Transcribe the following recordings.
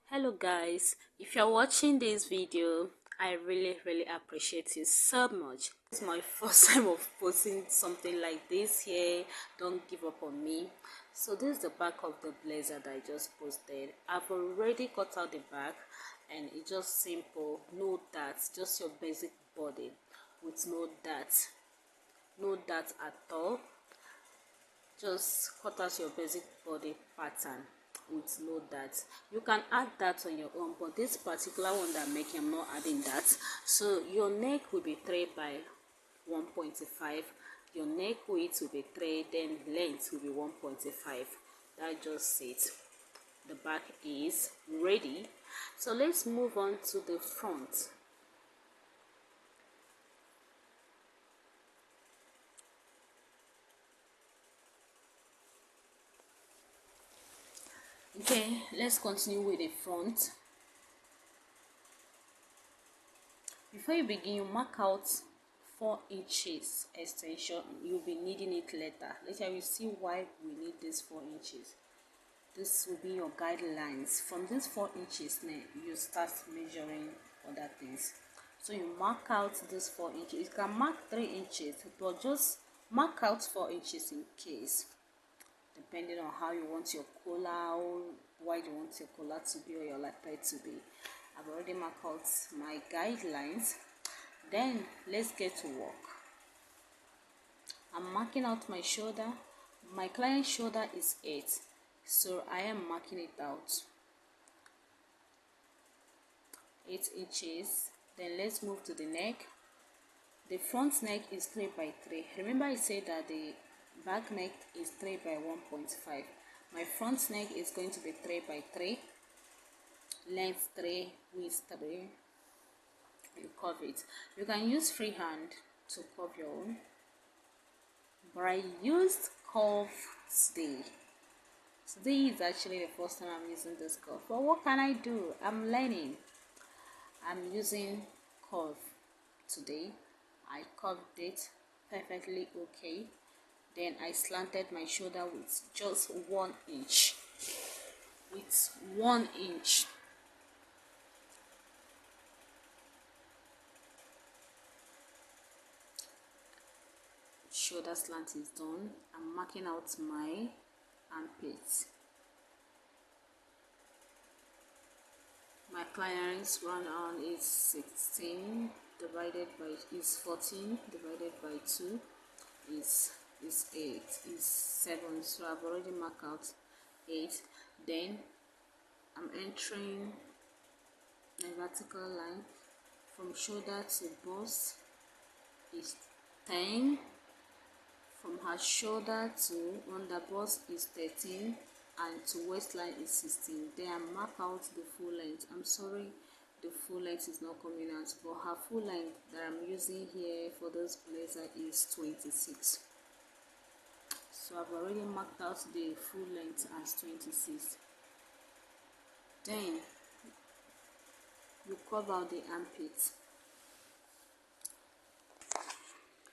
Hello guys, if you're watching this video, I really appreciate it so much. It's my first time of posting something like this here. Don't give up on me. So this is the back of the blazer that I just posted. I've already cut out the back and it's just simple, no dots, just your basic body with no dots at all. Just cut out your basic body pattern with no that. You can add that on your own, but this particular one that I'm making, I'm not adding that. So your neck will be 3 by 1.5, your neck width will be 3, then length will be 1.5. That just it. The back is ready. So let's move on to the front. Okay, let's continue with the front. Before you begin, you mark out 4 inches extension. You'll be needing it later. Later you see why we need this 4 inches. This will be your guidelines. From these 4 inches now, you start measuring other things. So you mark out this 4 inches. You can mark 3 inches, but just mark out 4 inches in case, depending on how you want your collar, how wide you want your collar to be or your lapel to be. I've already marked out my guidelines. Then let's get to work. I'm marking out my shoulder. My client's shoulder is 8, so I am marking it out 8 inches. Then let's move to the neck. The front neck is 3 by 3. Remember I said that the back neck is 3 by 1.5. My front neck is going to be 3 by 3, length 3, width 3. You curve it. You can use freehand to curve your own, but I used curve today. Today is actually the first time I'm using this curve, but what can I do? I'm learning. I'm using curve today. I curved it perfectly okay. Then I slanted my shoulder with just 1 inch. With 1 inch. Shoulder slant is done. I'm marking out my armpits. My clearance run on is 16 divided by is 14 divided by 2 is 8 is 7. So I've already marked out 8. Then I'm entering a vertical line from shoulder to bust is 10. From her shoulder to under bust is 13, and to waistline is 16. Then I mark out the full length. I'm sorry the full length is not coming out, but her full length that I'm using here for this blazer is 26. So I've already marked out the full length as 26. Then you curve out the armpit.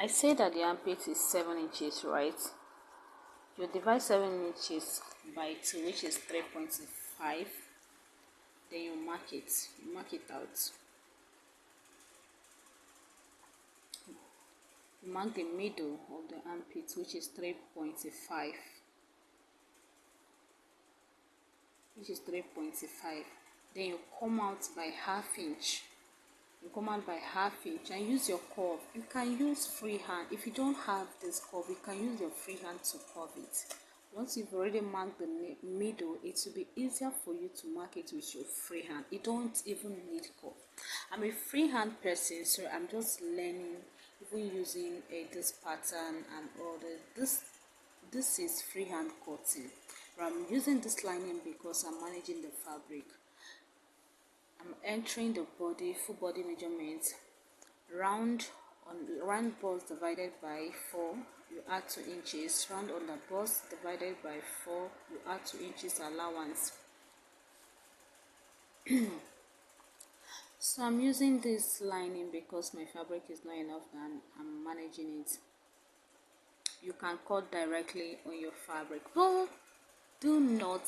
I say that the armpit is 7 inches, right? You divide 7 inches by 2, which is 3.5. Then you mark it. You mark it out. You mark the middle of the armpit, which is 3.5. Which is 3.5. Then you come out by half inch. You come out by half inch and use your curve. You can use freehand. If you don't have this curve, you can use your freehand to curve it. Once you've already marked the middle, it will be easier for you to mark it with your freehand. You don't even need curve. I'm a freehand person, so I'm just learning, even using this pattern and all that. This is freehand cutting. But I'm using this lining because I'm managing the fabric. I'm entering the body, full body measurement. Round bust divided by 4, you add 2 inches. Round on the bust divided by 4, you add 2 inches allowance. So I'm using this lining because my fabric is not enough and I'm managing it. You can cut directly on your fabric, but do not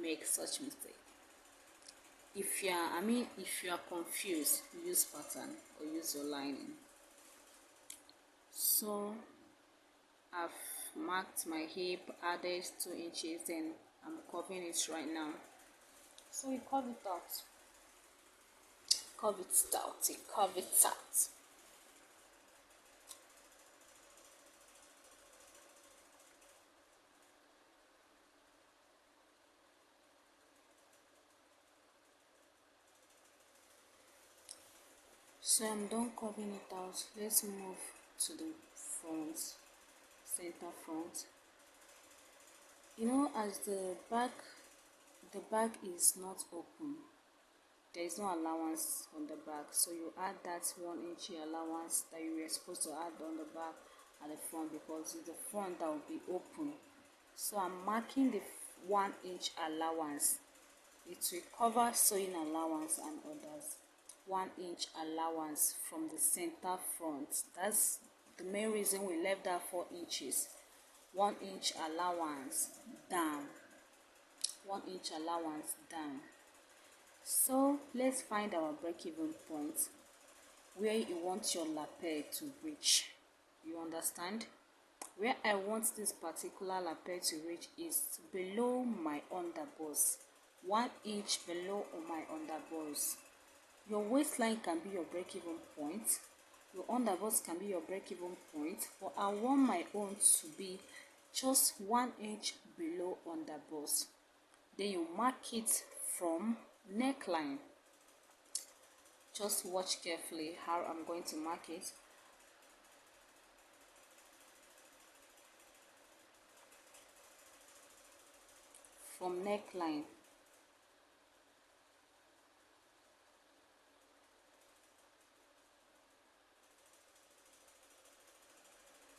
make such mistake. if you are confused, use pattern or use your lining. So I've marked my hip, added 2 inches, then I'm curving it right now. So we curve it out, curve it out, curve it out. So I'm done curving it out. Let's move to the front, center front. You know, as the back is not open, there is no allowance on the back, so you add that 1 inch allowance that you were supposed to add on the back at the front, because it's the front that will be open. So I'm marking the 1 inch allowance. It will cover sewing allowance and others. 1 inch allowance from the center front. That's the main reason we left that 4 inches. 1 inch allowance down. 1 inch allowance down. So let's find our break-even point where you want your lapel to reach. You understand? Where I want this particular lapel to reach is below my underbust. 1 inch below my underbust. Your waistline can be your break-even point. Your underbust can be your break-even point. But I want my own to be just 1 inch below underbust. Then you mark it from neckline. Just watch carefully how I'm going to mark it. From neckline.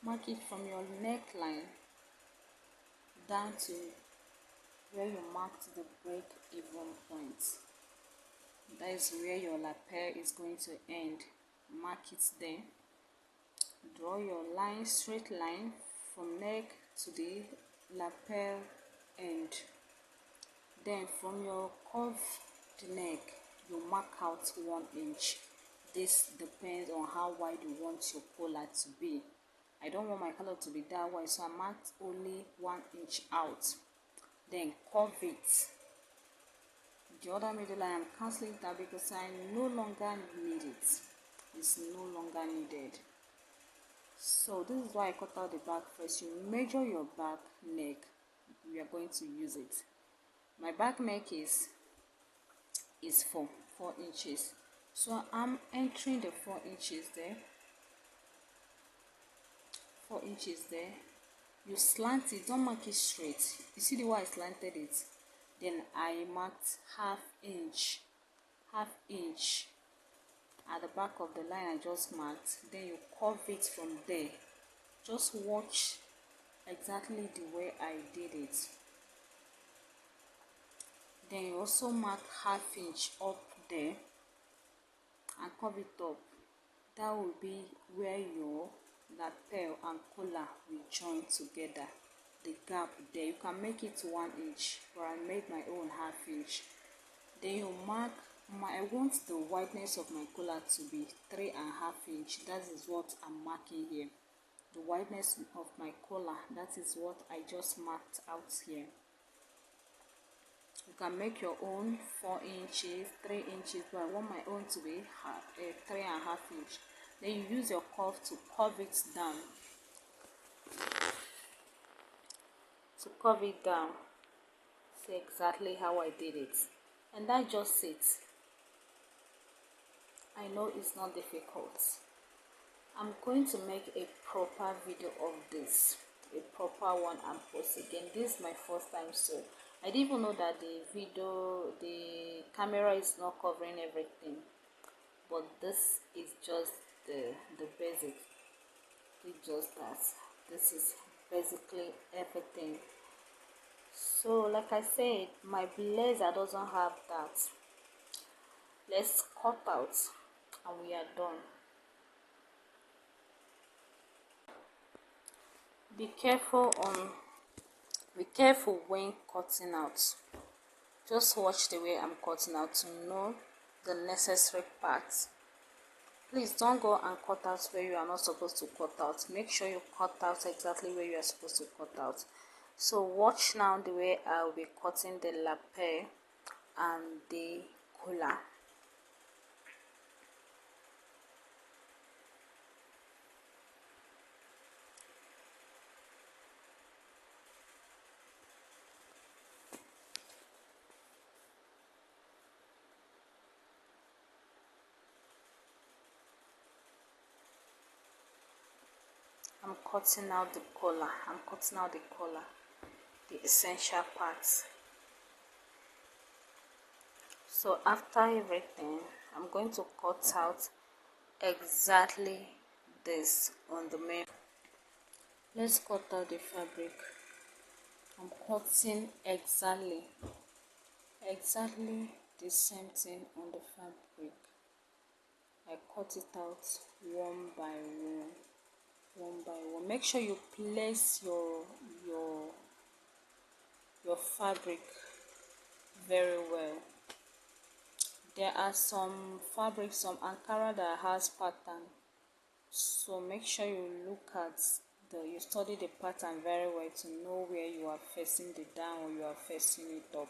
Mark it from your neckline down to where you marked the break-even point. That is where your lapel is going to end. Mark it there. Draw your line, straight line from neck to the lapel end. Then from your curved neck, you mark out 1 inch. This depends on how wide you want your collar to be. I don't want my collar to be that wide, so I marked only 1 inch out. Then curve it. The other middle line, I'm cancelling that because I no longer need it. It's no longer needed. So this is why I cut out the back first. You measure your back neck. We are going to use it. My back neck is 4 inches. So I'm entering the 4 inches there. 4 inches there. You slant it, don't mark it straight. You see the way I slanted it? Then I marked half inch at the back of the line I just marked. Then you curve it from there. Just watch exactly the way I did it. Then you also mark half inch up there and curve it up. That will be where your lapel and collar will join together. The gap there, you can make it 1 inch, but I made my own half inch. Then you mark I want the wideness of my collar to be 3.5 inch. That is what I'm marking here. The wideness of my collar, that is what I just marked out here. You can make your own 4 inches, 3 inches, but I want my own to be 3.5 inch. Then you use your curve to curve it down. To curve it down. See exactly how I did it. And that's just it. I know it's not difficult. I'm going to make a proper video of this. A proper one and post again. This is my first time, so I didn't even know that the camera is not covering everything. But this is just the basic. It's just that. This is basically everything. So like I said, my blazer doesn't have that. Let's cut out and we are done. Be careful when cutting out. Just watch the way I'm cutting out to know the necessary parts. Please don't go and cut out where you are not supposed to cut out. Make sure you cut out exactly where you are supposed to cut out. So watch now the way I'll be cutting the lapel and the collar. I'm cutting out the collar. I'm cutting out the collar, the essential parts. So after everything, I'm going to cut out exactly this on the main. Let's cut out the fabric. I'm cutting exactly the same thing on the fabric. I cut it out one by one. Make sure you place your fabric very well. There are some fabrics, some Ankara that has pattern, so make sure you look at you study the pattern very well to know where you are facing the down or you are facing it up.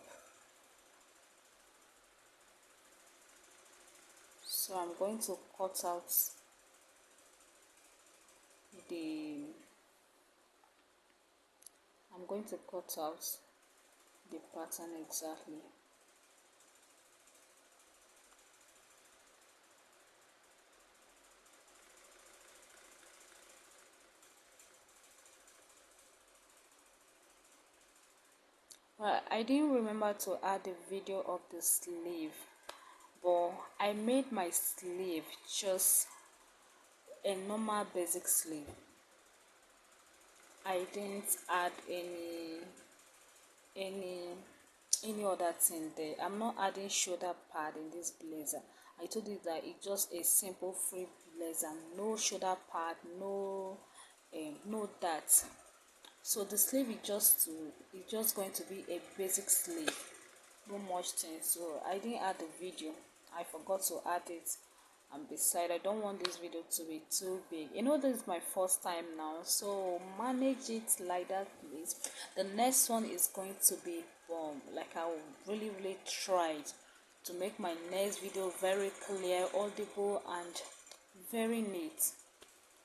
So I'm going to cut out the pattern exactly. Well, I didn't remember to add the video of the sleeve, but I made my sleeve just a normal basic sleeve. I didn't add any any other thing there. I'm not adding shoulder pad in this blazer. I told you that it's just a simple free blazer, no shoulder pad, no that. So the sleeve is just going to be a basic sleeve, no much thing. So I didn't add the video, I forgot to add it. And besides, I don't want this video to be too big. This is my first time now, so manage it like that, please. The next one is going to be bomb. Like, I will really try to make my next video very clear, audible, and very neat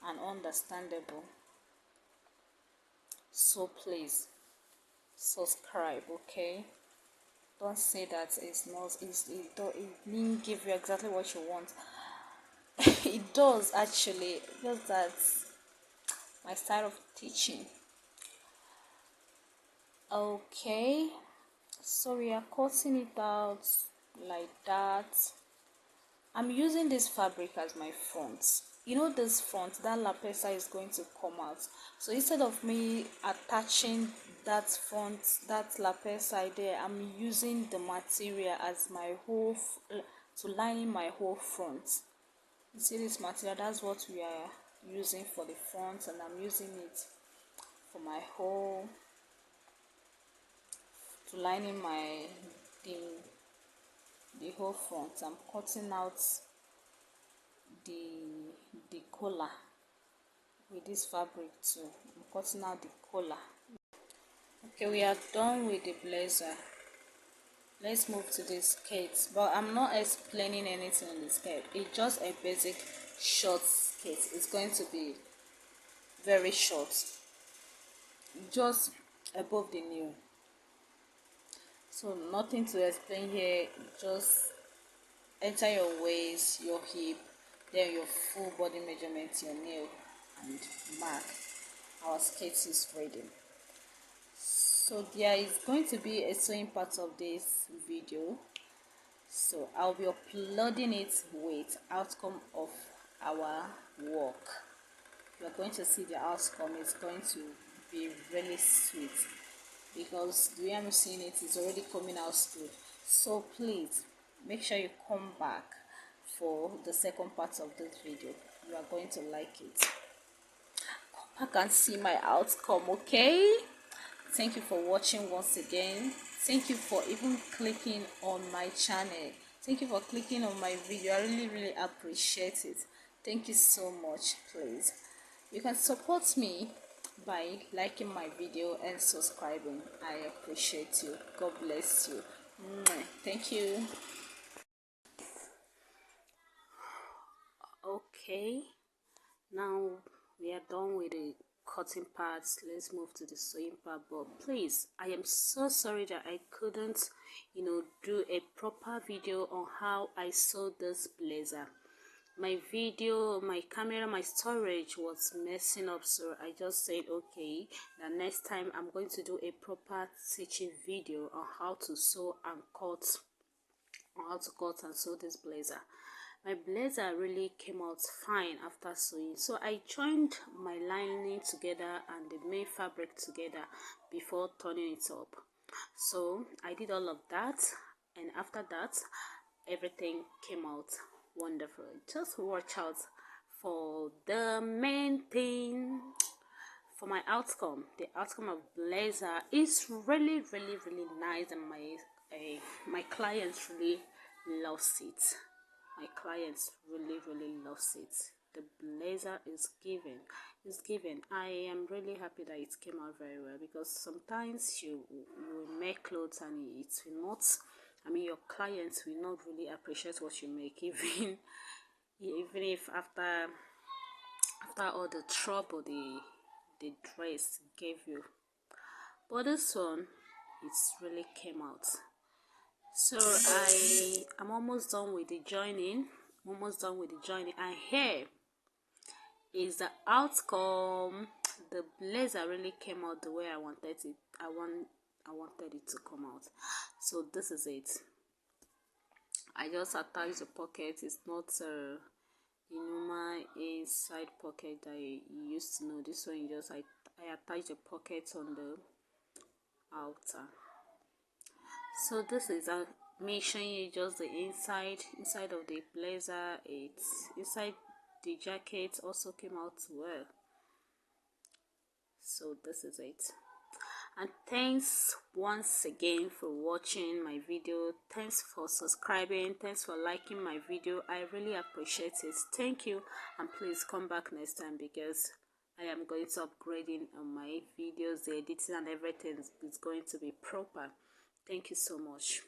and understandable. So please subscribe, okay? Don't say that it didn't give you exactly what you want. It does actually, just that my style of teaching. Okay, so we are cutting it out like that. I'm using this fabric as my front. This front, that lapel side is going to come out. So instead of me attaching that front, that lapel side there, I'm using the material as my whole to line my whole front. You see this material, that's what we are using for the front, and I'm using it for my whole, to lining the whole front. I'm cutting out the collar with this fabric too. I'm cutting out the collar. Okay, we are done with the blazer. Let's move to the skirt, but I'm not explaining anything on the skirt. It's just a basic short skirt. It's going to be very short, just above the knee. So nothing to explain here, just enter your waist, your hip, then your full body measurement, your nail, and mark. Our skirt is ready. So there is going to be a sewing part of this video, so I'll be uploading it with outcome of our work. You're going to see the outcome. It's going to be really sweet, because the way I'm seeing it is already coming out good. So please make sure you come back for the second part of this video. You are going to like it. Come back and see my outcome, okay? Thank you for watching once again. Thank you for even clicking on my channel. Thank you for clicking on my video. I really appreciate it. Thank you so much. Please, you can support me by liking my video and subscribing. I appreciate you. God bless you. Thank you. Okay, now we are done with the cutting parts. Let's move to the sewing part. But please, I am so sorry that I couldn't do a proper video on how I sewed this blazer. My video, my camera, my storage was messing up, so I just said okay, the next time I'm going to do a proper teaching video on how to sew and cut, and sew this blazer. My blazer really came out fine after sewing, so I joined my lining together and the main fabric together before turning it up. So I did all of that, and after that everything came out wonderful. Just watch out for the main thing, for my outcome. The outcome of blazer is really nice, and my clients really loves it. My clients really loves it. The blazer is given. I am really happy that it came out very well, because sometimes you will make clothes and it will not, your clients will not really appreciate what you make, even if after all the trouble the dress gave you. But this one, it's really came out. So I'm almost done with the joining. And here is the outcome. The blazer really came out the way I wanted it. I wanted it to come out. So this is it. I just attached the pocket. It's not my inside pocket that you used to know. This one, I attach the pocket on the outer. So this is me showing you just the inside of the blazer. It's inside the jacket also came out well. So this is it. And thanks once again for watching my video. Thanks for subscribing. Thanks for liking my video. I really appreciate it. Thank you, and please come back next time, because I am going to upgrading on my videos. The editing and everything is going to be proper. Thank you so much.